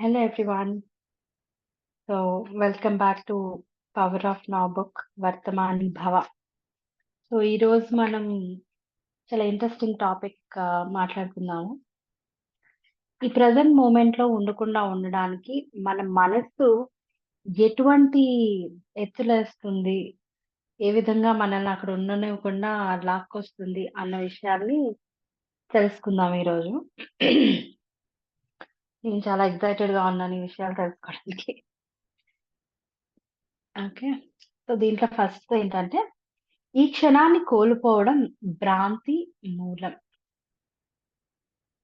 Hello everyone. Welcome back to Power of Now book వర్తమాని భవ. ఈ రోజు మనం చాలా ఇంట్రెస్టింగ్ టాపిక్ మాట్లాడుకుందాము. ఈ ప్రెజెంట్ మూమెంట్ లో ఉండకుండా ఉండడానికి మన మనస్సు ఎటువంటి ఎత్తులేస్తుంది, ఏ విధంగా మనల్ని అక్కడ ఉండనివ్వకుండా లాక్కొస్తుంది అన్న విషయాన్ని తెలుసుకుందాం ఈరోజు. నేను చాలా ఎక్సైటెడ్ గా ఉన్నాను ఈ విషయాలు తెలుసుకోవడానికి. ఓకే. దీంట్లో ఫస్ట్ ఏంటంటే ఈ క్షణాన్ని కోల్పోవడం భ్రాంతి మూలం.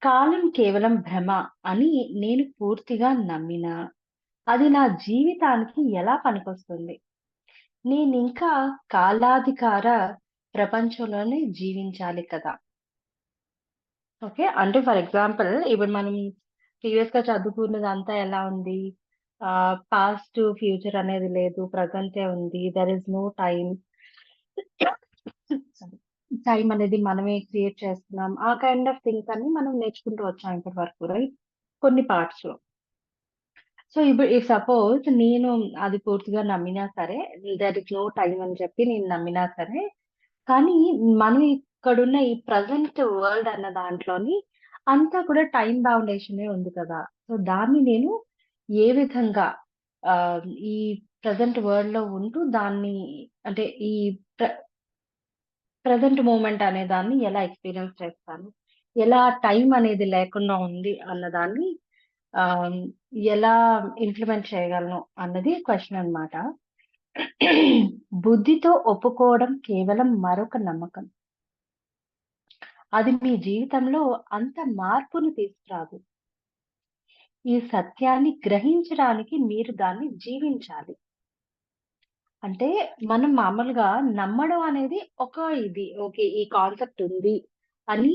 కాలం కేవలం భ్రమ అని నేను పూర్తిగా నమ్మినా, అది నా జీవితానికి ఎలా పనికొస్తుంది? నేనింకా కాలాధికార ప్రపంచంలోనే జీవించాలి కదా! ఓకే. అంటే ఫర్ ఎగ్జాంపుల్ ఇప్పుడు మనం ప్రీవియస్‌గా చదువుకున్నదంతా ఎలా ఉంది? పాస్ట్, ఫ్యూచర్ అనేది లేదు. ప్రెజెంటే ఉంది. There is no time. Sorry. Time అనేది మనమే క్రియేట్ చేస్తున్నాం. ఆ కైండ్ ఆఫ్ థింగ్స్ అన్ని మనం నేర్చుకుంటూ వచ్చాం ఇప్పటి వరకు రైట్? కొన్ని పార్ట్స్‌లో. ఇప్పుడు ఇఫ్ సపోజ్ నేను అది పూర్తిగా నమ్మినా సరే, దేర్ ఇస్ నో టైమ్ అని చెప్పి నేను నమ్మినా సరే, కానీ మనం ఇక్కడున్న ఈ ప్రెజెంట్ వరల్డ్ అన్న దాంట్లోని అంతా కూడా టైమ్ బౌండేషనే ఉంది కదా! దాన్ని నేను ఏ విధంగా ఆహ్, ఈ ప్రెజెంట్ వరల్డ్‌లో ఉంటూ దాన్ని అంటే ఈ ప్ర ప్రెజెంట్ మూమెంట్ అనే దాన్ని ఎలా ఎక్స్‌పీరియన్స్ చేస్తాను? ఎలా టైం అనేది లేకుండా ఉంది అన్నదాన్ని ఆహ్, ఎలా ఇంప్లిమెంట్ చేయగలను అన్నది క్వెషన్ అన్నమాట. బుద్ధితో ఒప్పుకోవడం కేవలం మరొక నమ్మకం. అది మీ జీవితంలో అంత మార్పును తీసుకురాదు. ఈ సత్యాన్ని గ్రహించడానికి మీరు దాన్ని జీవించాలి. అంటే మనం మామూలుగా నమ్మడం అనేది ఒక ఇది. ఓకే. ఈ కాన్సెప్ట్ ఉంది అని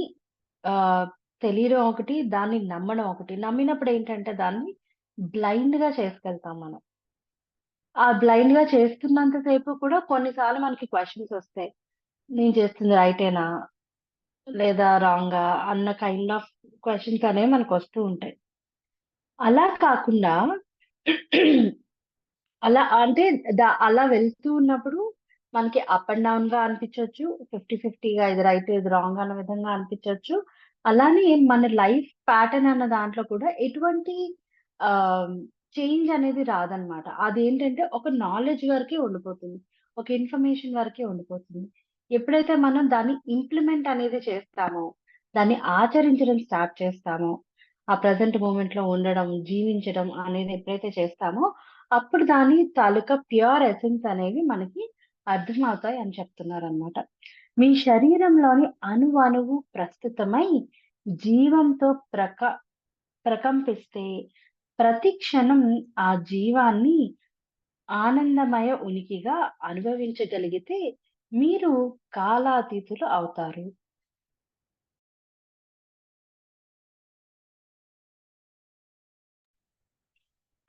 ఆహ్, తెలియడం ఒకటి, దాన్ని నమ్మడం ఒకటి. నమ్మినప్పుడు ఏంటంటే దాన్ని బ్లైండ్‌గా చేసుకెళ్తాం మనం. ఆ బ్లైండ్‌గా చేస్తున్నంత సేపు కూడా కొన్నిసార్లు మనకి క్వెషన్స్ ఒస్తాయి. నేను చేస్తుంది రైటేనా? లేదా రాంగా? అన్న కైండ్ ఆఫ్ క్వెషన్స్ అనేవి మనకొస్తూ ఉంటాయి. అలా కాకుండా అలా అంటే అలా వెళ్తూ ఉన్నప్పుడు మనకి అప్ అండ్ డౌన్‌గా అనిపించొచ్చు. 50-50గా ఇది రైట్, ఇది రాంగ్ అన్న విధంగా అనిపించొచ్చు. అలానే మన లైఫ్ ప్యాటర్న్ అన్న దాంట్లో కూడా ఎటువంటి ఆహ్, చేంజ్ అనేది రాదన్నమాట. అదేంటంటే ఒక నాలెడ్జ్ వరకే ఉండిపోతుంది. ఒక ఇన్ఫర్మేషన్ వరకే ఉండిపోతుంది. ఎప్పుడైతే మనం దాన్ని ఇంప్లిమెంట్ అనేది చేస్తామో, దాన్ని ఆచరించడం స్టార్ట్ చేస్తామో, ఆ ప్రెజెంట్ మూమెంట్‌లో ఉండడం, జీవించడం అనేది ఎప్పుడైతే చేస్తామో అప్పుడు దాని తాలూకా ప్యూర్ ఎసెన్స్ అనేవి మనకి అర్థమవుతాయి అని చెప్తున్నారనమాట. మీ శరీరంలోని అణువణువు ప్రస్తుతమై జీవంతో ప్రకంపిస్తే ప్రతి క్షణం ఆ జీవాన్ని ఆనందమయ ఉనికిగా అనుభవించగలిగితే మీరు కాలాతీతులు అవుతారు.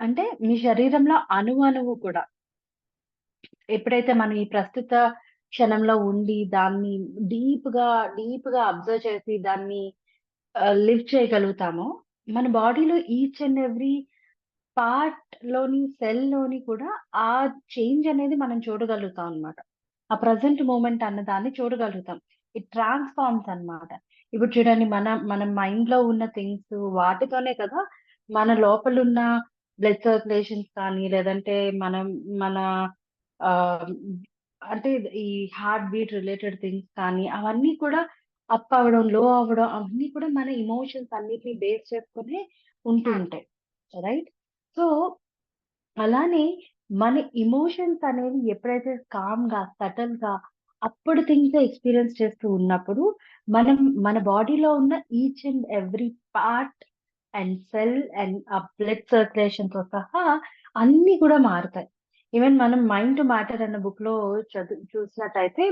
అంటే మీ శరీరంలో అణువణువు కూడా ఎప్పుడైతే మనం ఈ ప్రస్తుత క్షణంలో ఉండి దాన్ని డీప్‌గా, డీప్‌గా అబ్జర్వ్ చేసి దాన్ని లివ్ చేయగలుగుతామో, మన బాడీలో ఈచ్ అండ్ ఎవ్రీ సెల్‌లోని కూడా ఆ చేంజ్ అనేది మనం చూడగలుగుతాం అన్నమాట. ఆ ప్రెజెంట్ మూమెంట్ అన్న దాన్ని చూడగలుగుతాం. ఇట్ ట్రాన్స్‌ఫార్మ్స్ అన్నమాట. ఇప్పుడు చూడండి మన మైండ్‌లో ఉన్న థింగ్స్ వాటితోనే కదా మన లోపలున్న బ్లడ్ సర్క్యులేషన్స్ కానీ, లేదంటే మనం మన ఆహ్, అంటే ఈ హార్ట్ బీట్ రిలేటెడ్ థింగ్స్ కానీ, అవన్నీ కూడా అప్ అవ్వడం, లో అవ్వడం అవన్నీ కూడా మన ఎమోషన్స్ అన్నిటిని బేస్ చేసుకొనే ఉంటూ ఉంటాయి. రైట్? సో, అలానే మన ఎమోషన్స్ అనేవి ఎప్పుడైతే కామ్‌గా, సెటిల్‌గా అప్పుడు థింగ్స్ ఎక్స్‌పీరియన్స్ చేస్తూ ఉన్నప్పుడు, మనం మన బాడీలో ఉన్న each and every part and cell and ఆ బ్లడ్ సర్క్యులేషన్‌తో సహా అన్నీ కూడా మారుతాయి. ఈవెన్ మనం 'మైండ్ టు మ్యాటర్' అన్న బుక్‌లో చూసినట్టయితే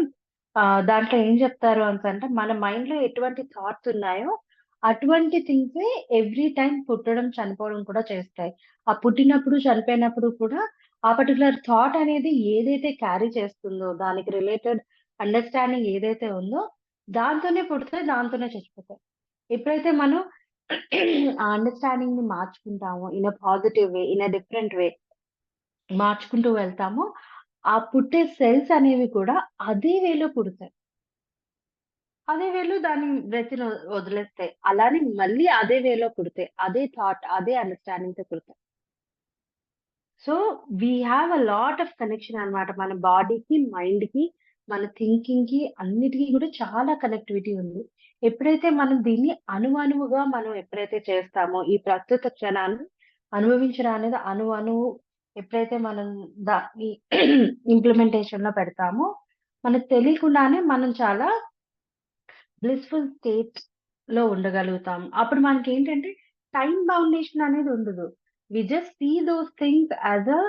దాంట్లో ఏం చెప్తారు అనేసంటే, మన మైండ్‌లో ఎటువంటి థాట్స్ ఉన్నాయో, అటువంటి థింగ్సే ఎవ్రీ టైమ్ పుట్టడం, చనిపోవడం కూడా చేస్తాయి. ఆ పుట్టినప్పుడు, చనిపోయినప్పుడు కూడా ఆ పర్టిక్యులర్ థాట్ అనేది ఏదైతే క్యారీ చేస్తుందో, దానికి రిలేటెడ్ అండర్‌స్టాండింగ్ ఏదైతే ఉందో, దాంతోనే పుడతాయి, దాంతోనే చచ్చిపోతాయి. ఎప్పుడైతే మనం ఆ అండర్‌స్టాండింగ్‌ని మార్చుకుంటామో in a positive way, in a different way మార్చుకుంటూ వెళ్తామో, ఆ పుట్టే సెల్స్ అనేవి కూడా అదే వేలో పుడతాయి. అదే వేలో దాని బ్రెత్‌ని వదిలేస్తాయి. అలానే మళ్ళీ అదే వేలో పుడతాయి. అదే థాట్, అదే అండర్‌స్టాండింగ్‌తో పుడతాయి. So, we have a lot of connection అన్నమాట. మన బాడీకి, మైండ్‌కి, మన థింకింగ్‌కి అన్నిటికి కూడా చాలా కనెక్టివిటీ ఉంది. ఎప్పుడైతే మనం దీన్ని అణువణువుగా మనం ఎప్పుడైతే చేస్తామో, ఈ ప్రస్తుత క్షణాన్ని అనుభవించడం అనేది అణువణువు ఎప్పుడైతే మనం దాన్ని ఇంప్లిమెంటేషన్‌లో పెడతామో, మనకు తెలియకుండానే మనం చాలా బ్లిస్‌ఫుల్ స్టేట్‌లో ఉండగలుగుతాం. అప్పుడు మనకేంటంటే టైమ్ బౌండేషన్ అనేది ఉండదు. We just see those things as a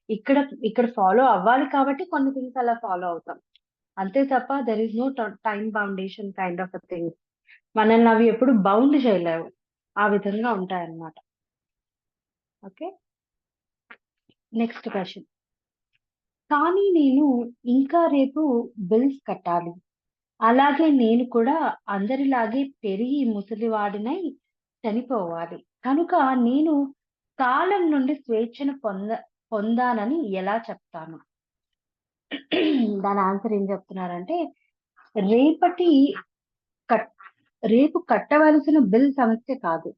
ఇక్కడ ఇక్కడ ఫాలో అవ్వాలి కాబట్టి కొన్ని థింగ్స్ అలా ఫాలో అవుతాం. అంతే తప్ప there is no time boundation kind of a thing. మనల్ని అవి ఎప్పుడు బౌండ్ చేయలేవు. ఆ విధంగా ఉంటాయన్నమాట. ఓకే. Next question. కానీ నేను ఇంకా రేపు బిల్స్ కట్టాలి. అలాగే నేను కూడా అందరిలాగే పెరిగి ముసలివాడినై చనిపోవాలి. కనుక నేను కాలం నుండి స్వేచ్ఛను పొందానని ఎలా చెప్తాను? దాని ఆన్సర్ ఏం చెప్తున్నారంటే, రేపటి కట్ రేపు కట్టవలసిన బిల్ సమస్య కాదు.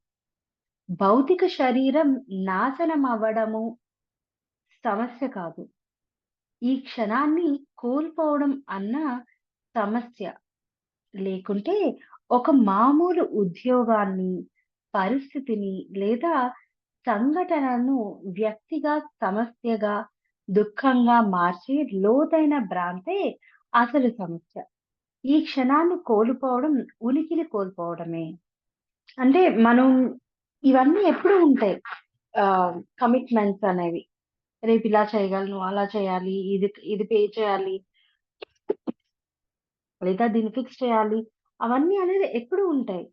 భౌతిక శరీరం నాశనం అవ్వడము సమస్య కాదు. ఈ క్షణాన్ని కోల్పోవడం అన్న సమస్య. లేకుంటే ఒక మామూలు ఉద్యోగాన్ని, పరిస్థితిని లేదా సంఘటనను వ్యక్తిగా సమస్యగా, దుఃఖంగా మార్చే లోతైన భ్రాంతే అసలు సమస్య. ఈ క్షణాన్ని కోల్పోవడం ఉనికిని కోల్పోవడమే. అంటే మనం ఇవన్నీ ఎప్పుడూ ఉంటాయి. కమిట్మెంట్స్ అనేవి. రేపు ఇలా చేయగలను, అలా చేయాలి, ఇది ఇది పే చేయాలి. లేదా దీన్ని ఫిక్స్ చేయాలి. అవన్నీ అనేది ఎప్పుడూ ఉంటాయి.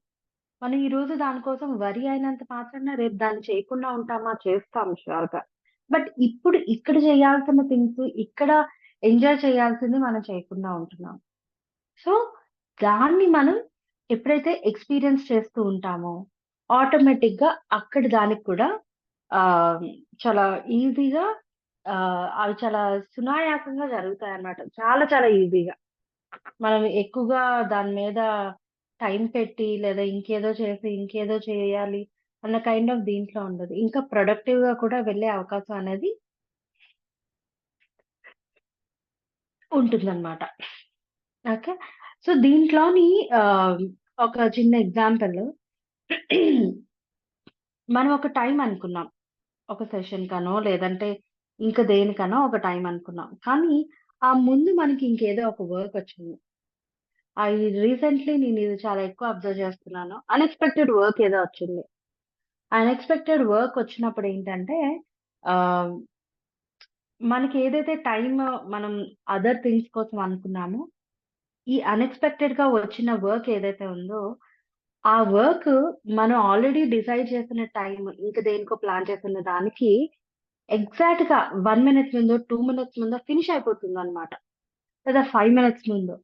మనం ఈరోజు దాని కోసం వరీ అయినంత మాత్రాన రేపు దాన్ని చేయకుండా ఉంటామా? చేస్తాం ష్యూర్‌గా. బట్ ఇప్పుడు ఇక్కడ చేయాల్సిన థింగ్స్, ఇక్కడ ఎంజాయ్ చేయాల్సింది మనం చేయకుండా ఉంటున్నాం. సో, దాన్ని మనం ఎప్పుడైతే ఎక్స్‌పీరియన్స్ చేస్తూ ఉంటామో, ఆటోమేటిక్‌గా అక్కడ దానికి కూడా ఆహ్, చాలా ఈజీగా అవి చాలా సునాయాసంగా జరుగుతాయన్నమాట. చాలా చాలా ఈజీగా. మనం ఎక్కువగా దాని మీద టైం పెట్టి, లేదా ఇంకేదో చేసి, ఇంకేదో చేయాలి అన్న కైండ్ ఆఫ్ దీంట్లో ఉండదు. ఇంకా ప్రొడక్టివ్‌గా కూడా వెళ్ళే అవకాశం అనేది ఉంటుందన్నమాట. ఓకే. సో, దీంట్లోని ఆహ్, ఒక చిన్న ఎగ్జాంపుల్. మనం ఒక టైం అనుకున్నాం. ఒక సెషన్‌కనో, లేదంటే ఇంక దేనికనో ఒక టైం అనుకున్నాం. కానీ, ఆ ముందు మనకి ఇంకేదో ఒక వర్క్ వచ్చింది. రీసెంట్‌లీ నేనిది చాలా ఎక్కువ అబ్జర్వ్ చేస్తున్నాను. అన్‌ఎక్స్‌పెక్టెడ్ వర్క్ ఏదో వచ్చింది. అన్‌ఎక్స్‌పెక్టెడ్ వర్క్ వచ్చినప్పుడేంటంటే, ఆహ్, మనకేదైతే మనం అదర్ థింగ్స్ కోసం అనుకున్నామో, ఈ అన్‌ఎక్స్‌పెక్టెడ్‌గా వచ్చిన వర్క్ ఏదైతే ఉందో, ఆ వర్క్ మనం ఆల్రెడీ డిసైడ్ చేసిన టైమ్, ఇంక దేనికో ప్లాన్ చేసున్న దానికి ఎగ్జాక్ట్‌గా 1 మినిట్ ముందో, 2 మినిట్స్ ముందో ఫినిష్ అయిపోతుందన్నమాట. లేదా 5 మినిట్స్ ముందో.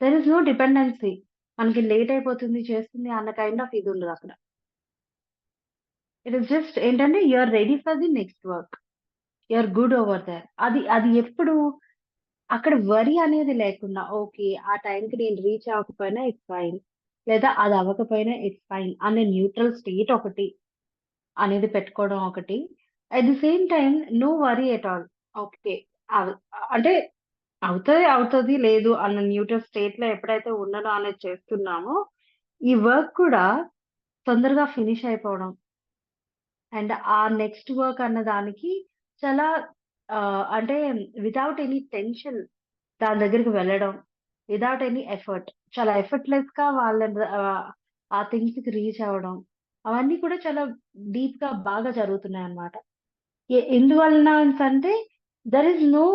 There is no dependency. మనకి లేట్ అయిపోతుంది, చేస్తుంది అన్న కైండ్ ఆఫ్ ఇది ఉండదక్కడ. ఇట్ ఈస్ జస్ట్ ఏంటంటే you are ready for the next work. You are good over there. అది అది ఎప్పుడు అక్కడ వరీ అనేది లేకుండా ఓకే. ఆ టైంకి నేను రీచ్ అవ్వకపోయినా ఇట్స్ ఫైన్. లేదా అది అవ్వకపోయినా ఇట్స్ ఫైన్ అనే న్యూట్రల్ స్టేట్ ఒకటి అనేది పెట్టుకోవడం ఒకటి. At the same time no worry at all. Okay. అవ్ అంటే అవుతది, లేదు అన్న న్యూట్రల్ స్టేట్‌లో ఎప్పుడైతే ఉండను అనేది చేస్తున్నామో, ఈ వర్క్ కూడా తొందరగా ఫినిష్ అయిపోవడం. అండ్ ఆ నెక్స్ట్ వర్క్ అన్న దానికి చాలా అంటే వితౌట్ ఎనీ టెన్షన్ దాని దగ్గరికి వెళ్ళడం. Without any effort. చాలా ఎఫర్ట్‌లెస్‌గా ఆ థింగ్స్‌కి రీచ్ అవ్వడం. అవన్నీ కూడా చాలా డీప్‌గా బాగా జరుగుతున్నాయన్నమాట. ఎందువలన అంటే there is no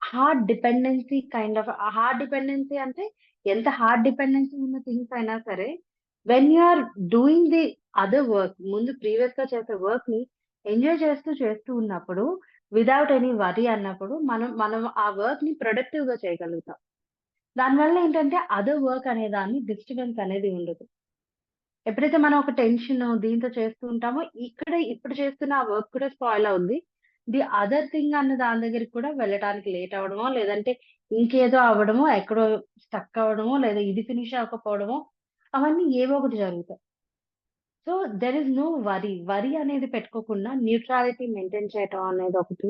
hard dependency kind of hard dependency అంటే ఎంత హార్డ్ డిపెండెన్సీ ఉన్న థింగ్స్ అయినా సరే, when you are doing the other work ముందు ప్రీవియస్‌గా చేసే వర్క్‌ని ఎంజాయ్ చేస్తూ ఉన్నప్పుడు వితౌట్ ఎనీ వరీ అన్నప్పుడు మనం మనం ఆ వర్క్‌ని ప్రొడక్టివ్‌గా చేయగలుగుతాం. దానివల్ల ఏంటంటే అదర్ వర్క్ అనే దాన్ని డిస్టర్బెన్స్ అనేది ఉండదు. ఎప్పుడైతే మనం ఒక టెన్షన్ దీంతో చేస్తూ ఉంటామో, ఇక్కడ ఇప్పుడు చేస్తున్న ఆ వర్క్ కూడా స్పాయిల్ అవుద్ది. ది అదర్ థింగ్ అన్న దాని దగ్గరికి కూడా వెళ్ళటానికి లేట్ అవ్వడమో, లేదంటే ఇంకేదో అవ్వడమో, ఎక్కడో స్టక్ అవ్వడమో, లేదా ఇది ఫినిష్ అవ్వకపోవడమో, అవన్నీ ఏవో ఒకటి జరుగుతాయి. So, there is no worry. Worry అనేది పెట్టుకోకుండా న్యూట్రాలిటీ మెయింటైన్ చేయటం అనేది ఒకటి.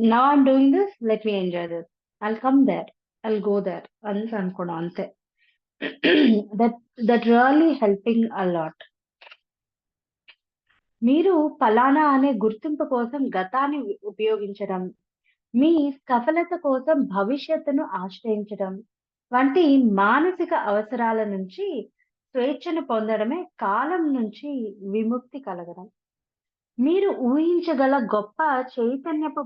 Now I'm doing this, let me enjoy this. I'll come there. I'll go there అనేసి అనుకోవడం అంతే. That that really helping a lot. మీరు ఫలానా అనే గుర్తింపు కోసం గతాన్ని ఉపయోగించడం, మీ సఫలత కోసం భవిష్యత్తును ఆశ్రయించడం వంటి మానసిక అవసరాల నుంచి స్వేచ్ఛను పొందడమే కాలం నుంచి విముక్తి కలగడం. మీరు ఊహించగల గొప్ప చైతన్యపు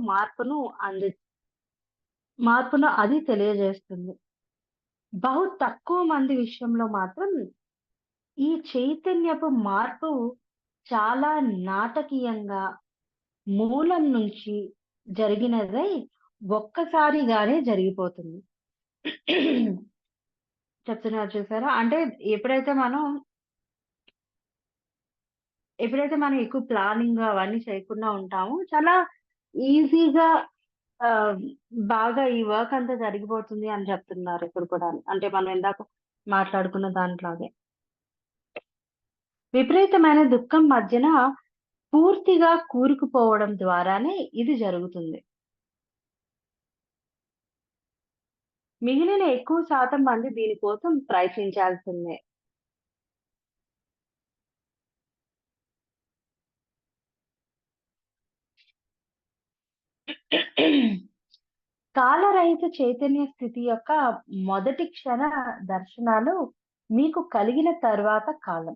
మార్పును అది తెలియజేస్తుంది. బహు తక్కువ మంది విషయంలో మాత్రం ఈ చైతన్యపు మార్పు చాలా నాటకీయంగా మూలం నుంచి జరిగినదై ఒక్కసారిగానే జరిగిపోతుంది. చెప్తున్నారు చూసారా? అంటే ఎప్పుడైతే మనం ఎప్పుడైతే మనం ఎక్కువ ప్లానింగ్ అవన్నీ చేయకుండా ఉంటామో, చాలా ఈజీగా ఆహ్, బాగా ఈ వర్క్ అంతా జరిగిపోతుంది అని చెప్తున్నారు ఇప్పుడు కూడా. అంటే మనం ఇందాక మాట్లాడుకున్న దాంట్లాగే. విపరీతమైన దుఃఖం మధ్యన పూర్తిగా కూరుకుపోవడం ద్వారానే ఇది జరుగుతుంది. మిగిలిన ఎక్కువ శాతం మంది దీని కోసం ప్రయత్నించాల్సిందే. కాలరహిత చైతన్య స్థితి యొక్క మొదటి క్షణ దర్శనాలు మీకు కలిగిన తర్వాత కాలం.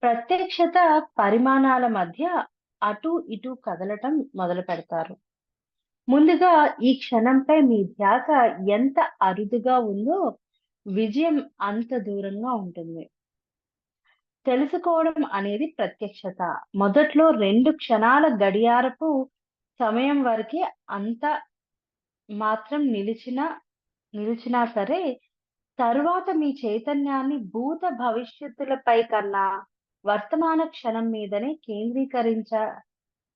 ప్రత్యక్షత పరిమాణాల మధ్య అటు ఇటు కదలటం మొదలుపెడతారు. ముందుగా ఈ క్షణంపై మీ ధ్యాస ఎంత అరుదుగా ఉందో విజయం అంత దూరంగా ఉంటుంది. తెలుసుకోవడం అనేది ప్రత్యక్షత. మొదట్లో 2 క్షణాల గడియారపు సమయం వరకే అంత మాత్రం నిలిచినా సరే, తరువాత మీ చైతన్యాన్ని భూత భవిష్యత్తులపై కన్నా వర్తమాన క్షణం మీదనే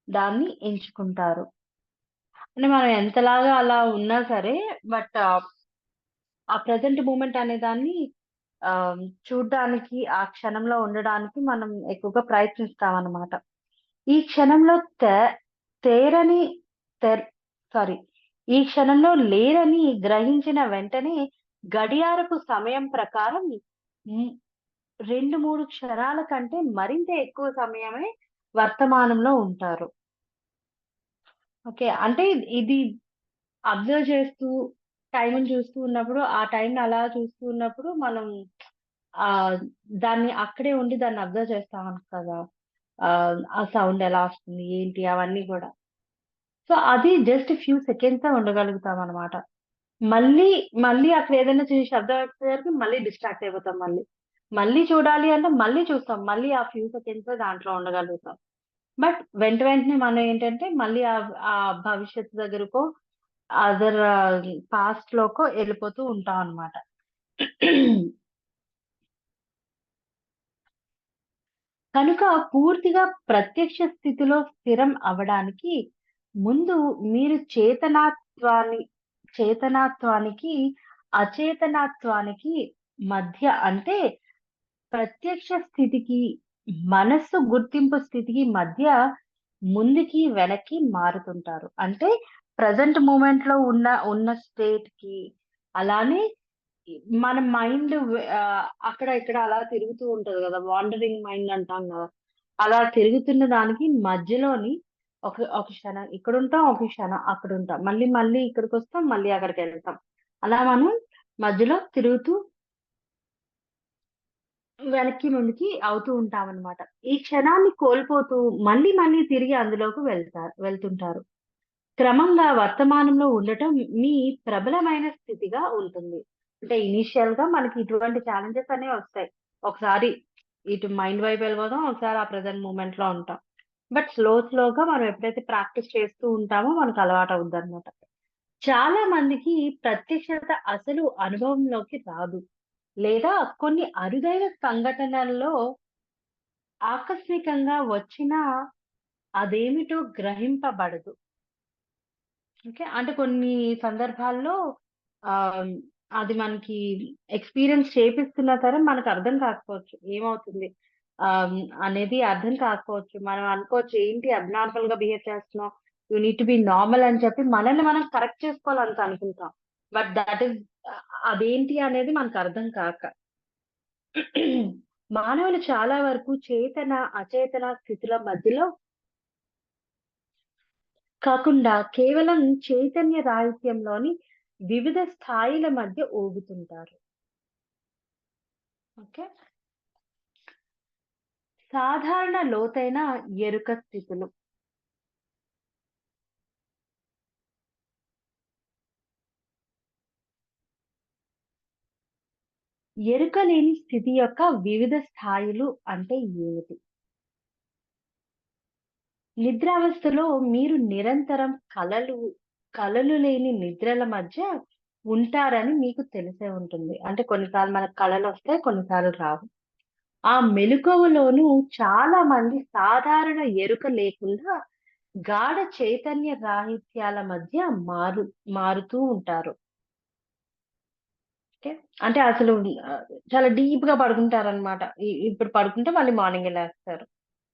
దాన్ని ఎంచుకుంటారు. అంటే మనం ఎంతలాగా అలా ఉన్నా సరే, బట్ ఆ ప్రెజెంట్ మూమెంట్ అనే దాన్ని ఆహ్, చూడ్డానికి, ఆ క్షణంలో ఉండడానికి మనం ఎక్కువగా ప్రయత్నిస్తామనమాట. ఈ క్షణంలో తే తేరని తెర్ సారీ. ఈ క్షణంలో లేరని గ్రహించిన వెంటనే గడియారపు సమయం ప్రకారం హ్మ్, 2, 3 క్షణాల కంటే మరింత ఎక్కువ సమయమే వర్తమానంలో ఉంటారు. ఓకే. అంటే ఇది అబ్జర్వ్ చేస్తూ, టైమ్‌ని చూస్తూ ఉన్నప్పుడు, ఆ టైమ్‌ని అలా చూస్తూ ఉన్నప్పుడు మనం ఆహ్, దాన్ని అక్కడే ఉండి దాన్ని అబ్జర్వ్ చేస్తాం కదా! ఆ సౌండ్ ఎలా వస్తుంది? ఏంటి? అవన్నీ గూడా. సో, అది జస్ట్ ఫ్యూ సెకండ్సే ఉండగలుగుతామనమాట. మళ్ళీ, మళ్ళీ అక్కడ ఏదైనా శబ్దం వచ్చేసరికి మళ్ళీ డిస్ట్రాక్ట్ అయిపోతాం మళ్ళీ. మళ్ళీ చూడాలి అంటే మళ్ళీ చూస్తాం. మళ్ళీ ఆ ఫ్యూ సెకండ్సే దాంట్లో ఉండగలుగుతాం. బట్ వెంటనే మనం ఏంటంటే మళ్ళీ ఆ భవిష్యత్తు దగ్గరకో, అదర్ పాస్ట్‌లోకో ఎళ్ళిపోతూ ఉంటామనమాట. కనుక పూర్తిగా ప్రత్యక్ష స్థితిలో స్థిరం అవ్వడానికి ముందు మీరు చేతనాత్వానికి, అచేతనత్వానికి మధ్య అంటే ప్రత్యక్ష స్థితికి, మనస్సు గుర్తింపు స్థితికి మధ్య ముందుకి, వెనక్కి మారుతుంటారు. అంటే ప్రెజెంట్ మూమెంట్‌లో ఉన్న స్టేట్‌కి, అలానే ఇ మన మైండ్ అక్కడ, ఇక్కడ అలా తిరుగుతూ ఉంటది గదా! వాండరింగ్ మైండ్ అంటాం గదా! అలా తిరుగుతున్న దానికి మధ్యలోని ఒక క్షణం ఇక్కడుంటాం, ఒక క్షణం అక్కడుంటాం. మళ్ళీ, మళ్ళీ ఇక్కడికొస్తాం, మళ్ళీ అక్కడికెళ్తాం. అలా మనం మధ్యలో తిరుగుతూ వెనక్కి, ముందుకి అవుతూ ఉంటామనమాట. ఈ క్షణాన్ని కోల్పోతూ మళ్ళీ, మళ్ళీ తిరిగి అందులోకి వెళ్తుంటారు. క్రమంగా వర్తమానంలో ఉండటం మీ ప్రబలమైన స్థితిగా ఉంటుంది. అంటే ఇనీషియల్‌గా మనకి ఇటువంటి ఛాలెంజెస్ అనేవి వస్తాయి. ఒకసారి ఇటు మైండ్ వైపు వెళ్ళిపోతాం. ఒకసారి ఆ ప్రెజెంట్ మూమెంట్‌లో ఉంటాం. బట్ స్లోగా మనం ఎప్పుడైతే ప్రాక్టీస్ చేస్తూ ఉంటామో మనకు అలవాటవుద్దనమాట. చాలా మందికి ప్రత్యక్షత అసలు అనుభవంలోకి రాదు. లేదా కొన్ని అరుదైన సంఘటనల్లో ఆకస్మికంగా వచ్చినా అదేమిటో గ్రహింపబడదు. ఓకే. అంటే కొన్ని సందర్భాల్లో ఆహ్, అది మనకి ఎక్స్‌పీరియన్స్ చేపిస్తున్నా సరే మనకర్థం కాకపోవచ్చు. ఏమవుతుంది అనేది అర్థం కాకపోవచ్చు. మనం అనుకోవచ్చు ఏంటి అబ్నార్మల్‌గా బిహేవ్ చేస్తున్నావు. You need to be normal అని చెప్పి మనల్ని మనం కరెక్ట్ చేసుకోవాలని అనుకుంటాం. బట్ థట్ ఈస్ అదేంటి అనేది మనకర్థం కాక. మానవులు చాలా వరకు చేతన, అచేతన స్థితుల మధ్యలో కాకుండా కేవలం చైతన్య రాహిత్యంలోని వివిధ స్థాయిల మధ్య ఊగుతుంటారు. ఓకే. సాధారణ లోతైన ఎరుక స్థితులు. ఎరుక లేని స్థితి యొక్క వివిధ స్థాయిలు అంటే ఏమిటి? నిద్రావస్థలో మీరు నిరంతరం కలలు లేని నిద్రల మధ్య ఉంటారని మీకు తెలిసే ఉంటుంది. అంటే కొన్నిసార్లు మనకు కలలొస్తాయి, కొన్నిసార్లు రావు. ఆ మెలకువలోనూ చాలా మంది సాధారణ ఎరుక లేకుండా గాఢ చైతన్య రాహిత్యాల మధ్య మారుతూ ఉంటారు. ఓకే. అంటే అసలు చాలా డీప్‌గా పడుకుంటారనమాట. ఇప్పుడు పడుకుంటే మళ్ళీ మార్నింగే లేస్తారు.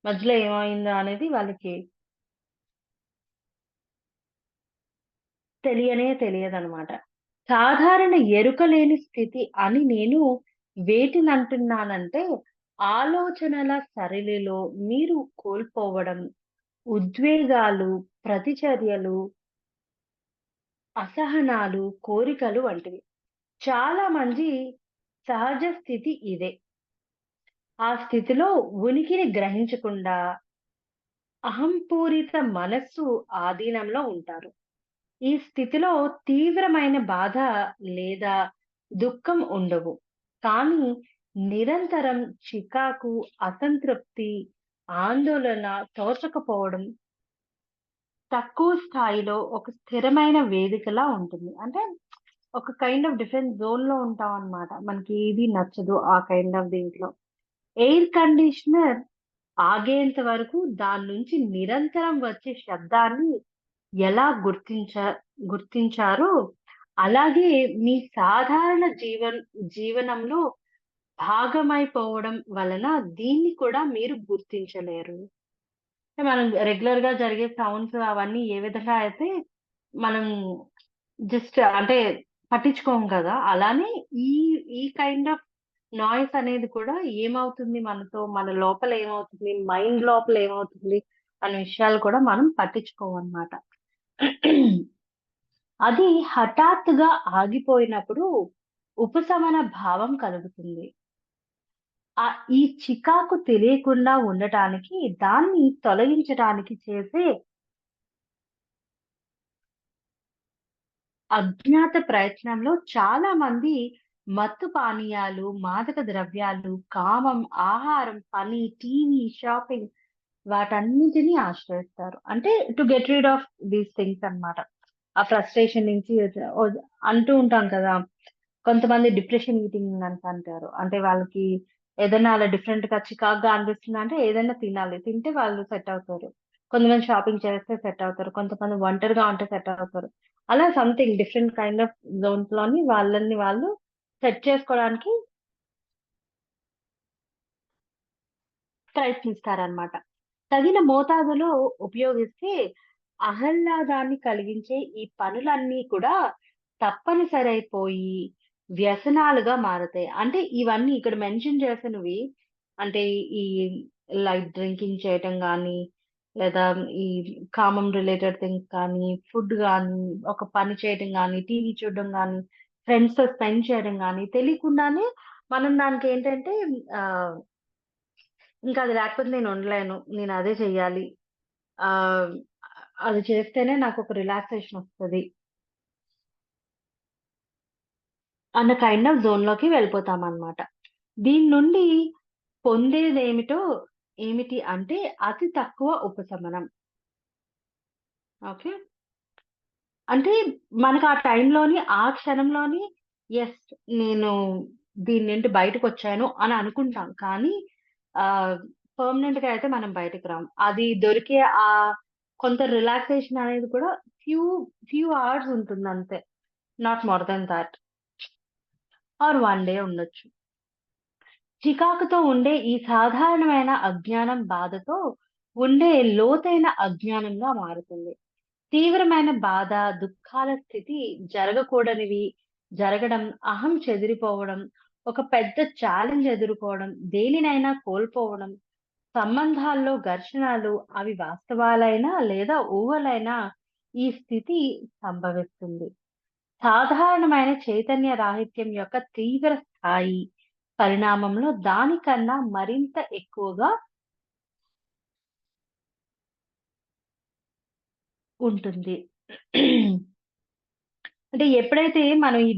మధ్యలో ఏమైందో అనేది వాళ్ళకి తెలియదనమాట. సాధారణ ఎరుక లేని స్థితి అని నేను వేటినంటున్నానంటే, ఆలోచనల సరళిలో మీరు కోల్పోవడం, ఉద్వేగాలు, ప్రతిచర్యలు, అసహనాలు, కోరికలు వంటివి. చాలా మంది సహజ స్థితి ఇదే. ఆ స్థితిలో ఉనికిని గ్రహించకుండా అహంపూరిత మనస్సు ఆధీనంలో ఉంటారు. ఈ స్థితిలో తీవ్రమైన బాధ లేదా దుఃఖం ఉండవు. కానీ నిరంతరం చికాకు, అసంతృప్తి, ఆందోళన, తోచకపోవడం తక్కువ స్థాయిలో ఒక స్థిరమైన వేదికలా ఉంటుంది. అంటే ఒక కైండ్ ఆఫ్ డిఫరెంట్ జోన్‌లో ఉంటామనమాట. మనకి ఏది నచ్చదు ఆ కైండ్ ఆఫ్ దీంట్లో. ఎయిర్ కండిషనర్ ఆగేంత వరకు దాని నుంచి నిరంతరం వచ్చే శబ్దాన్ని ఎలా గుర్తించారో, అలాగే మీ సాధారణ జీవనంలో భాగమైపోవడం వలన దీన్ని కూడా మీరు గుర్తించలేరు. మనం రెగ్యులర్‌గా జరిగే సౌండ్స్ అవన్నీ ఏ విధంగా అయితే మనం జస్ట్ అంటే పట్టించుకోము కదా! అలానే ఈ ఈ కైండ్ ఆఫ్ నాయిస్ అనేది కూడా ఏమవుతుంది మనతో, మన లోపల ఏమవుతుంది, మైండ్ లోపల ఏమవుతుంది అనే విషయాలు కూడా మనం పట్టించుకోమనమాట. అది హఠాత్తుగా ఆగిపోయినప్పుడు ఉపశమన భావం కలుగుతుంది. ఈ చికాకు తెలియకుండా ఉండటానికి, దాన్ని తొలగించడానికి చేసే అజ్ఞాత ప్రయత్నంలో చాలా మంది మత్తు పానీయాలు, మాదక ద్రవ్యాలు, కామం, ఆహారం, పని, టీవీ, షాపింగ్ వాటన్నిటిని ఆశ్రయిస్తారు. అంటే to get rid of these things అన్నమాట. ఆ ఫ్రస్ట్రేషన్ నుంచి అంటూ ఉంటాం కదా! కొంతమంది డిప్రెషన్ ఈటింగ్ అంటారు. అంటే వాళ్ళకి ఏదైనా అలా డిఫరెంట్‌గా చికాకుగా అనిపిస్తుందంటే ఏదైనా తినాలి. తింటే వాళ్ళు సెట్ అవుతారు. కొంతమంది షాపింగ్ చేస్తే సెట్ అవుతారు. కొంతమంది ఒంటరిగా ఉంటే సెట్ అవుతారు. అలా సంథింగ్ డిఫరెంట్ కైండ్ ఆఫ్ జోన్స్‌లోని వాళ్ళని వాళ్ళు సెట్ చేసుకోవడానికి ప్రయత్నిస్తారనమాట. తగిన మోతాదులో ఉపయోగిస్తే ఆహ్లాదాన్ని కలిగించే ఈ పనులన్నీ కూడా తప్పనిసరైపోయి వ్యసనాలుగా మారతాయి. అంటే ఇవన్నీ ఇక్కడ మెన్షన్ చేసినవి అంటే ఈ లైట్ డ్రింకింగ్ చేయటం గానీ, లేదా ఈ కామం రిలేటెడ్ థింగ్స్ కానీ, ఫుడ్ గానీ, ఒక పని చేయటం గానీ, టీవీ చూడడం గానీ, ఫ్రెండ్స్‌తో స్పెండ్ చేయడం గానీ, తెలియకుండానే మనం దానికేంటంటే ఆహ్ ఇంకా అది లేకపోతే నేను ఉండలేను. నేను అదే చెయ్యాలి. ఆహ్, అది చేస్తేనే నాకొక రిలాక్సేషన్ ఒస్తది. అన్న కైండ్ ఆఫ్ జోన్‌లోకి వెళ్ళిపోతామనమాట. దీని నుండి పొందేదేమిటో ఏమిటి అంటే అతి తక్కువ ఉపశమనం. ఓకే. అంటే మనకు ఆ టైంలోని, ఆ క్షణంలోని యెస్. నేను దీని నుండి బయటకొచ్చాను అని అనుకుంటాం. కానీ ఆహ్, పర్మనెంట్‌గా అయితే మనం బయటికి రాం. అది దొరికే కొంత రిలాక్సేషన్ అనేది కూడా ఫ్యూ ఫ్యూ అవర్స్ ఉంటుందంతే. Not more than that. Or 1 day ఉండొచ్చు. చికాకుతో ఉండే ఈ సాధారణమైన అజ్ఞానం బాధతో ఉండే లోతైన అజ్ఞానంగా మారుతుంది. తీవ్రమైన బాధ, దుఃఖాల స్థితి జరగకూడనివి జరగడం, అహం చెదిరిపోవడం, ఒక పెద్ద ఛాలెంజ్ ఎదుర్కోవడం, దేనినైనా కోల్పోవడం, సంబంధాల్లో ఘర్షణలు అవి వాస్తవాలైనా లేదా ఊహలైనా ఈ స్థితి సంభవిస్తుంది. సాధారణమైన చైతన్య రాహిత్యం యొక్క తీవ్ర స్థాయి పరిణామంలో దానికన్నా మరింత ఎక్కువగా ఉంటుంది. అంటే ఎప్పుడైతే మనం ఈ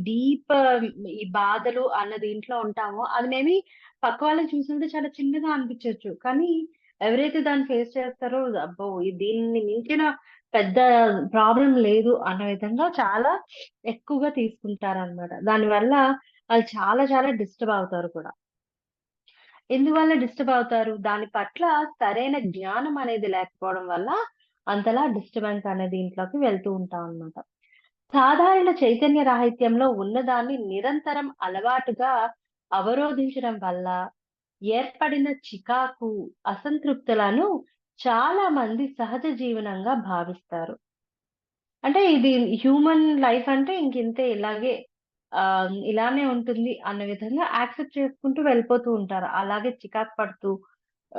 ఈ బాధలు అన్న దీంట్లో ఉంటామో, అది మేబీ పక్క వాళ్ళని చూస్తుంటే చాలా చిన్నగా అనిపించొచ్చు. కానీ ఎవరైతే దాన్ని ఫేస్ చేస్తారో అబ్బో! దీన్ని మించిన పెద్ద ప్రాబ్లమ్ లేదు అన్న విధంగా చాలా ఎక్కువగా తీసుకుంటారనమాట. దానివల్ల వాళ్ళు చాలా చాలా డిస్టర్బ్ అవుతారు కూడా. ఎందువల్ల డిస్టర్బ్ అవుతారు? దాని పట్ల సరైన జ్ఞానం అనేది లేకపోవడం వల్ల అంతలా డిస్టర్బెన్స్ అనే దీంట్లోకి వెళ్తూ ఉంటామనమాట. సాధారణ చైతన్య రాహిత్యంలో ఉన్నదాన్ని నిరంతరం అలవాటుగా అవరోధించడం వల్ల ఏర్పడిన చికాకు, అసంతృప్తులను చాలా మంది సహజ జీవనంగా భావిస్తారు. అంటే ఇది హ్యూమన్ లైఫ్ అంటే ఇంకింతే ఇలాగే ఇలానే ఉంటుంది అన్న విధంగా యాక్సెప్ట్ చేసుకుంటూ వెళ్ళిపోతూ ఉంటారు. అలాగే చికాకు పడుతూ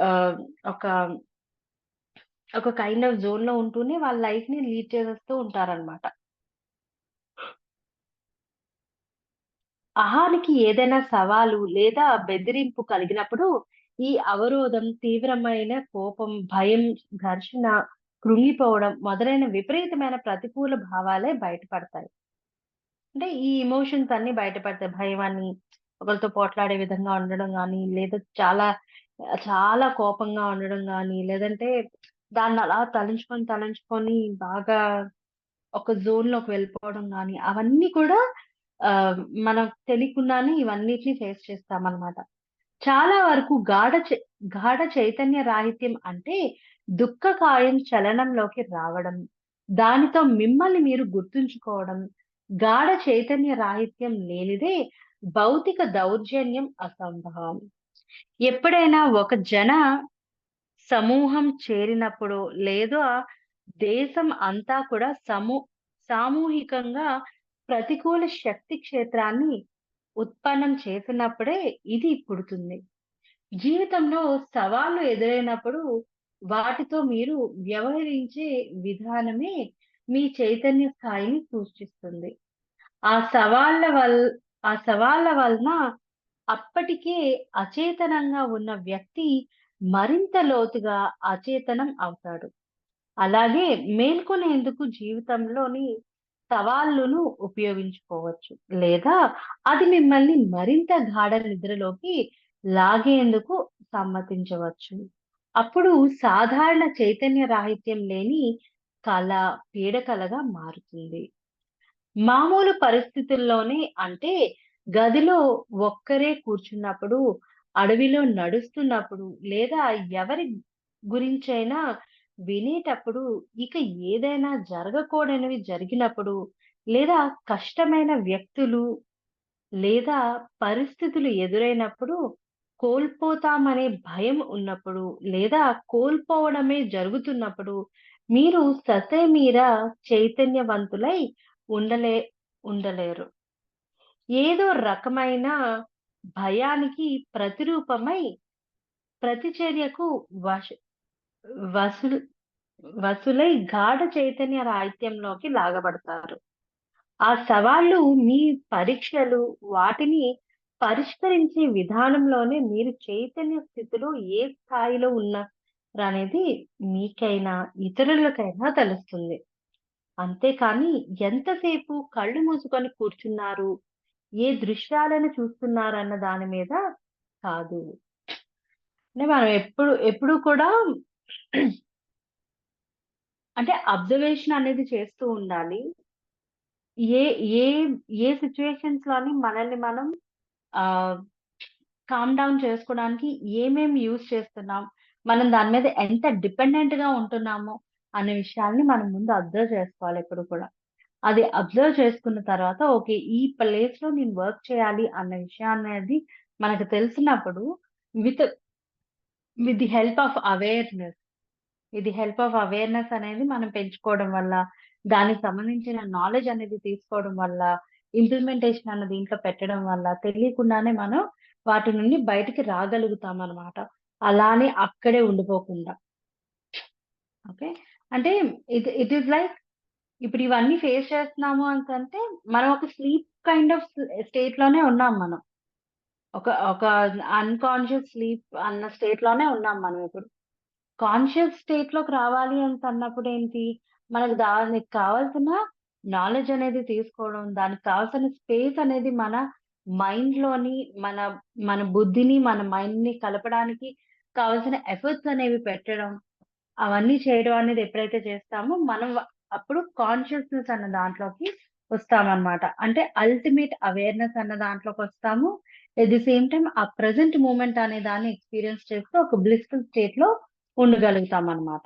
ఆహ్, ఒక ఒక కైండ్ ఆఫ్ జోన్‌లో ఉంటూనే వాళ్ళ లైఫ్‌ని లీడ్ చేసేస్తూ ఉంటారనమాట. అహానికి ఏదైనా సవాలు లేదా బెదిరింపు కలిగినప్పుడు ఈ అవరోధం తీవ్రమైన కోపం, భయం, ఘర్షణ, కృంగిపోవడం మొదలైన విపరీతమైన ప్రతికూల భావాలే బయటపడతాయి. అంటే ఈ ఎమోషన్స్ అన్నీ బయటపడతాయి. భయమని, ఒకళ్ళతో పోట్లాడే విధంగా ఉండడం గానీ, లేదా చాలా కోపంగా ఉండడం గానీ, లేదంటే దాన్నలా తలుచుకొని, తలంచుకొని బాగా ఒక జోన్‌లోకి వెళ్ళిపోవడం గానీ, అవన్నీ కూడా ఆహ్, మనకు తెలియకుండానే ఇవన్నిటిని ఫేస్ చేస్తామనమాట. చాలా వరకు గాఢ చైతన్య రాహిత్యం అంటే దుఃఖకాయం చలనంలోకి రావడం. దానితో మిమ్మల్ని మీరు గుర్తుంచుకోవడం. గాఢ చైతన్య రాహిత్యం లేనిదే భౌతిక దౌర్జన్యం అసంభవం. ఎప్పుడైనా ఒక సమూహం చేరినప్పుడో, లేదా దేశం అంతా కూడా సామూహికంగా ప్రతికూల శక్తి క్షేత్రాన్ని ఉత్పన్నం చేసినప్పుడే ఇది పుడుతుంది. జీవితంలో సవాళ్లు ఎదురైనప్పుడు వాటితో మీరు వ్యవహరించే విధానమే మీ చైతన్య స్థాయిని సూచిస్తుంది. ఆ సవాళ్ళ వల్ ఆ సవాళ్ళ వలన అప్పటికే అచేతనంగా ఉన్న వ్యక్తి మరింత లోతుగా అచేతనం అవుతాడు. అలాగే మేల్కొనేందుకు జీవితంలోని సవాళ్ళను ఉపయోగించుకోవచ్చు. లేదా అది మిమ్మల్ని మరింత గాఢ నిద్రలోకి లాగేందుకు సమ్మతించవచ్చు. అప్పుడు సాధారణ చైతన్య రాహిత్యం లేని కల, పీడకలగా మారుతుంది. మామూలు పరిస్థితుల్లోనే అంటే గదిలో ఒక్కరే కూర్చున్నప్పుడు, అడవిలో నడుస్తున్నప్పుడు, లేదా ఎవరి గురించైనా వినేటప్పుడు, ఇక ఏదైనా జరగకూడనివి జరిగినప్పుడు, లేదా కష్టమైన వ్యక్తులు లేదా పరిస్థితులు ఎదురైనప్పుడు, కోల్పోతామనే భయం ఉన్నప్పుడు, లేదా కోల్పోవడమే జరుగుతున్నప్పుడు, మీరు ససేమిరా చైతన్యవంతులై ఉండలే ఉండలేరు. ఏదో రకమైన భయానికి ప్రతిరూపమై ప్రతిచర్యకు వశ వసులు వసులై గాఢ చైతన్య రాహిత్యంలోకి లాగబడతారు. ఆ సవాళ్ళు మీ పరీక్షలు, వాటిని పరిష్కరించే విధానంలోనే మీరు చైతన్య స్థితిలో ఏ స్థాయిలో ఉన్నారనేది మీకైనా, ఇతరులకైనా తెలుస్తుంది. అంతేకాని ఎంతసేపు కళ్ళు మూసుకొని కూర్చున్నారు, ఏ దృశ్యాలను చూస్తున్నారన్న దాని మీద కాదు. అంటే మనం ఎప్పుడు కూడా అంటే అబ్జర్వేషన్ అనేది చేస్తూ ఉండాలి. ఏ ఏ ఏ సిట్యుయేషన్స్‌లోని మనల్ని మనం కామ్ డౌన్ చేసుకోవడానికి ఏమేమి యూజ్ చేస్తున్నాం, మనం దాని మీద ఎంత డిపెండెంట్ గా ఉంటున్నాము అనే విషయాల్ని మనం ముందు అబ్జర్వ్ చేసుకోవాలి ఎప్పుడు కూడా. అది అబ్జర్వ్ చేసుకున్న తర్వాత ఓకే, ఈ ప్లేస్ లో నేను వర్క్ చేయాలి అన్న విషయం అనేది మనకు తెలిసినప్పుడు with with the help of awareness, ఇది హెల్ప్ ఆఫ్ అవేర్నెస్ అనేది మనం పెంచుకోవడం వల్ల, దానికి సంబంధించిన నాలెడ్జ్ అనేది తీసుకోవడం వల్ల, ఇంప్లిమెంటేషన్ అన్న దీంట్లో పెట్టడం వల్ల తెలియకుండానే మనం వాటి నుండి బయటికి రాగలుగుతాం అన్నమాట. అలానే అక్కడే ఉండిపోకుండా. ఓకే. అంటే ఇట్ ఈస్ లైక్ ఇప్పుడు ఇవన్నీ ఫేస్ చేస్తున్నాము అంటే మనం ఒక స్లీప్ కైండ్ ఆఫ్ స్టేట్ లోనే ఉన్నాం మనం. ఒక ఒక అన్‌కాన్షియస్ స్లీప్ అన్న స్టేట్ లోనే ఉన్నాం మనం ఇప్పుడు. కాన్షియస్ స్టేట్‌లోకి రావాలి అన్నప్పుడేంటి, మనకు దానికి కావాల్సిన నాలెడ్జ్ అనేది తీసుకోవడం, దానికి కావాల్సిన స్పేస్ అనేది మన మైండ్‌లోని, మన మన బుద్ధిని, మన మైండ్‌ని కలపడానికి కావాల్సిన ఎఫర్ట్స్ అనేవి పెట్టడం, అవన్నీ చేయడం అనేది ఎప్పుడైతే చేస్తామో, మనం అప్పుడు కాన్షియస్‌నెస్ అన్న దాంట్లోకి వస్తామనమాట. అంటే అల్టిమేట్ అవేర్‌నెస్ అన్న దాంట్లోకొస్తాము. ఎట్ ది సేమ్ టైమ్ ఆ ప్రెజెంట్ మూమెంట్ అనే దాన్ని ఎక్స్‌పీరియన్స్ చేస్తూ ఒక బ్లిస్‌ఫుల్ స్టేట్‌లో ఉండగలుగుతామనమాట.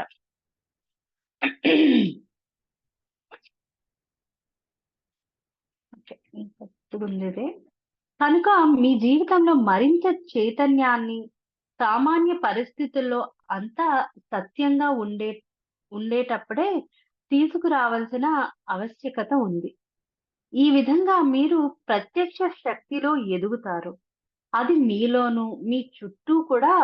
ఓకే. ఇంకొకటుందిది. కనుక మీ జీవితంలో మరింత చైతన్యాన్ని, సామాన్య పరిస్థితుల్లో అంతా సత్యంగా ఉండేటప్పుడే తీసుకురావాల్సిన ఆవశ్యకత ఉంది. ఈ విధంగా మీరు ప్రత్యక్ష శక్తిలో ఎదుగుతారు. అది మీలోనూ, మీ చుట్టూ కూడా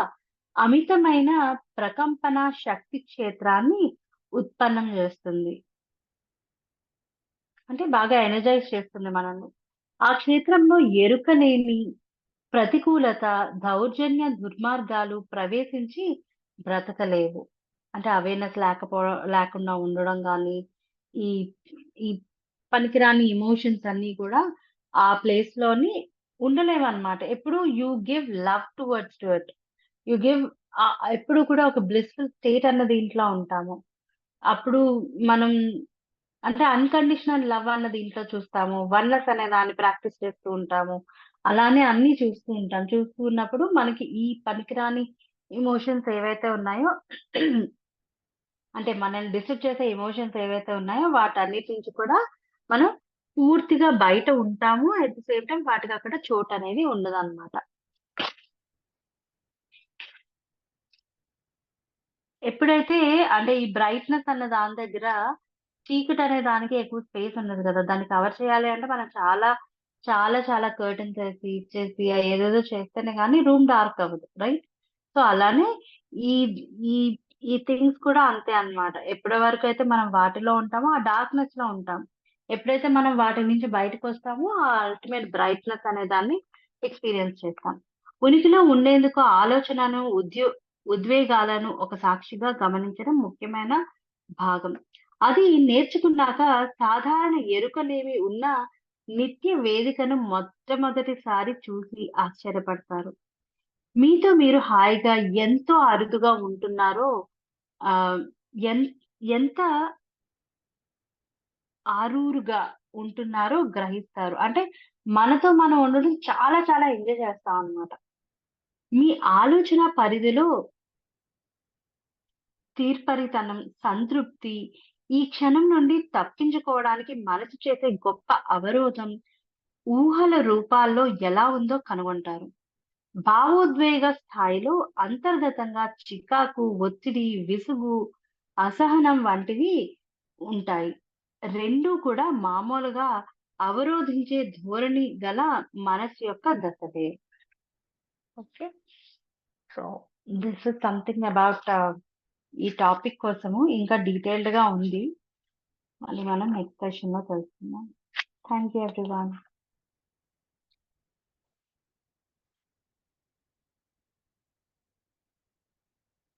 అమితమైన ప్రకంపన శక్తి క్షేత్రాన్ని ఉత్పన్నం చేస్తుంది. అంటే బాగా ఎనర్జైజ్ చేస్తుంది మనల్ని. ఆ క్షేత్రంలో ఎరుకలేని ప్రతికూలత, దౌర్జన్య దుర్మార్గాలు ప్రవేశించి బ్రతకలేవు. అంటే అవేర్‌నెస్ లేకుండా ఉండడం గాని, ఈ ఈ పనికిరాని ఎమోషన్స్ అన్నీ కూడా ఆ ప్లేస్‌లోని ఉండలేవన్నమాట. ఎప్పుడు you give love towards to it. You give ఎప్పుడు కూడా ఒక బ్లిస్‌ఫుల్ స్టేట్ అన్న దీంట్లో ఉంటాము. అప్పుడు మనం అంటే అన్‌కండిషనల్ లవ్ అన్నది ఇంట్లో చూస్తాము. వన్‌నెస్ అనే దాన్ని ప్రాక్టీస్ చేస్తూ ఉంటాము. అలానే అన్నీ చూస్తూ ఉంటాం. చూస్తూ ఉన్నప్పుడు మనకి ఈ పనికిరాని ఎమోషన్స్ ఏవైతే ఉన్నాయో అంటే మనల్ని డిస్టర్బ్ చేసే ఎమోషన్స్ ఏవైతే ఉన్నాయో వాటన్నిటి నుంచి కూడా మనం పూర్తిగా బయట ఉంటాము. అట్ ది సేమ్ టైమ్ వాటికక్కడ చోటనేది ఉండదనమాట. ఎప్పుడైతే అంటే ఈ బ్రైట్‌నెస్ అన్న దాని దగ్గర చీకటనే దానికి ఎక్కువ స్పేస్ ఉండదు గదా! దాన్ని కవర్ చేయాలి అంటే మనం చాలా కర్టెన్స్ ఏసి, ఇచ్చేసి ఏదేదో చేస్తేనే గాని రూమ్ డార్క్ అవ్వదు. రైట్? సో, అలానే ఈ ఈ ఈ థింగ్స్ కూడా అంతే అన్నమాట. ఎప్పటి వరకైతే మనం వాటిలో ఉంటామో ఆ డార్క్‌నెస్‌లో ఉంటాం. ఎప్పుడైతే మనం వాటి నుంచి బయటకొస్తామో ఆ అల్టిమేట్ బ్రైట్‌నెస్ అనే దాన్ని ఎక్స్‌పీరియన్స్ చేస్తాం. ఉనికిలో ఉండేందుకు ఆలోచనను, ఉద్వేగాలను ఒక సాక్షిగా గమనించడం ముఖ్యమైన భాగం. అది నేర్చుకున్నాక సాధారణ ఎరుకలేమి ఉన్న నిత్య వేదికను మొట్టమొదటిసారి చూసి ఆశ్చర్యపడతారు. మీతో మీరు హాయిగా ఎంతో అరుదుగా ఉంటున్నారో ఆహ్, ఎన్ ఎంత ఆరూరుగా ఉంటున్నారో గ్రహిస్తారు. అంటే మనతో మనం ఉండడం చాలా ఎంజాయ్ చేస్తాం అన్నమాట. మీ ఆలోచన పరిధిలో తీర్పరితనం, సంతృప్తి, ఈ క్షణం నుండి తప్పించుకోవడానికి మనసు చేసే గొప్ప అవరోధం, ఊహల రూపాల్లో ఎలా ఉందో కనుగొంటారు. భావోద్వేగ స్థాయిలో అంతర్గతంగా చికాకు, ఒత్తిడి, విసుగు, అసహనం వంటివి ఉంటాయి. రెండూ కూడా మామూలుగా అవరోధించే ధోరణి గల మనసు యొక్క దశలే. Okay. So, this is something about ఈ టాపిక్ కోసము ఇంకా డీటెయిల్డ్‌గా ఉంది. మళ్ళీ మనం నెక్స్ట్ సెషన్‌లో తెలుసుకుందాం. Thank you everyone.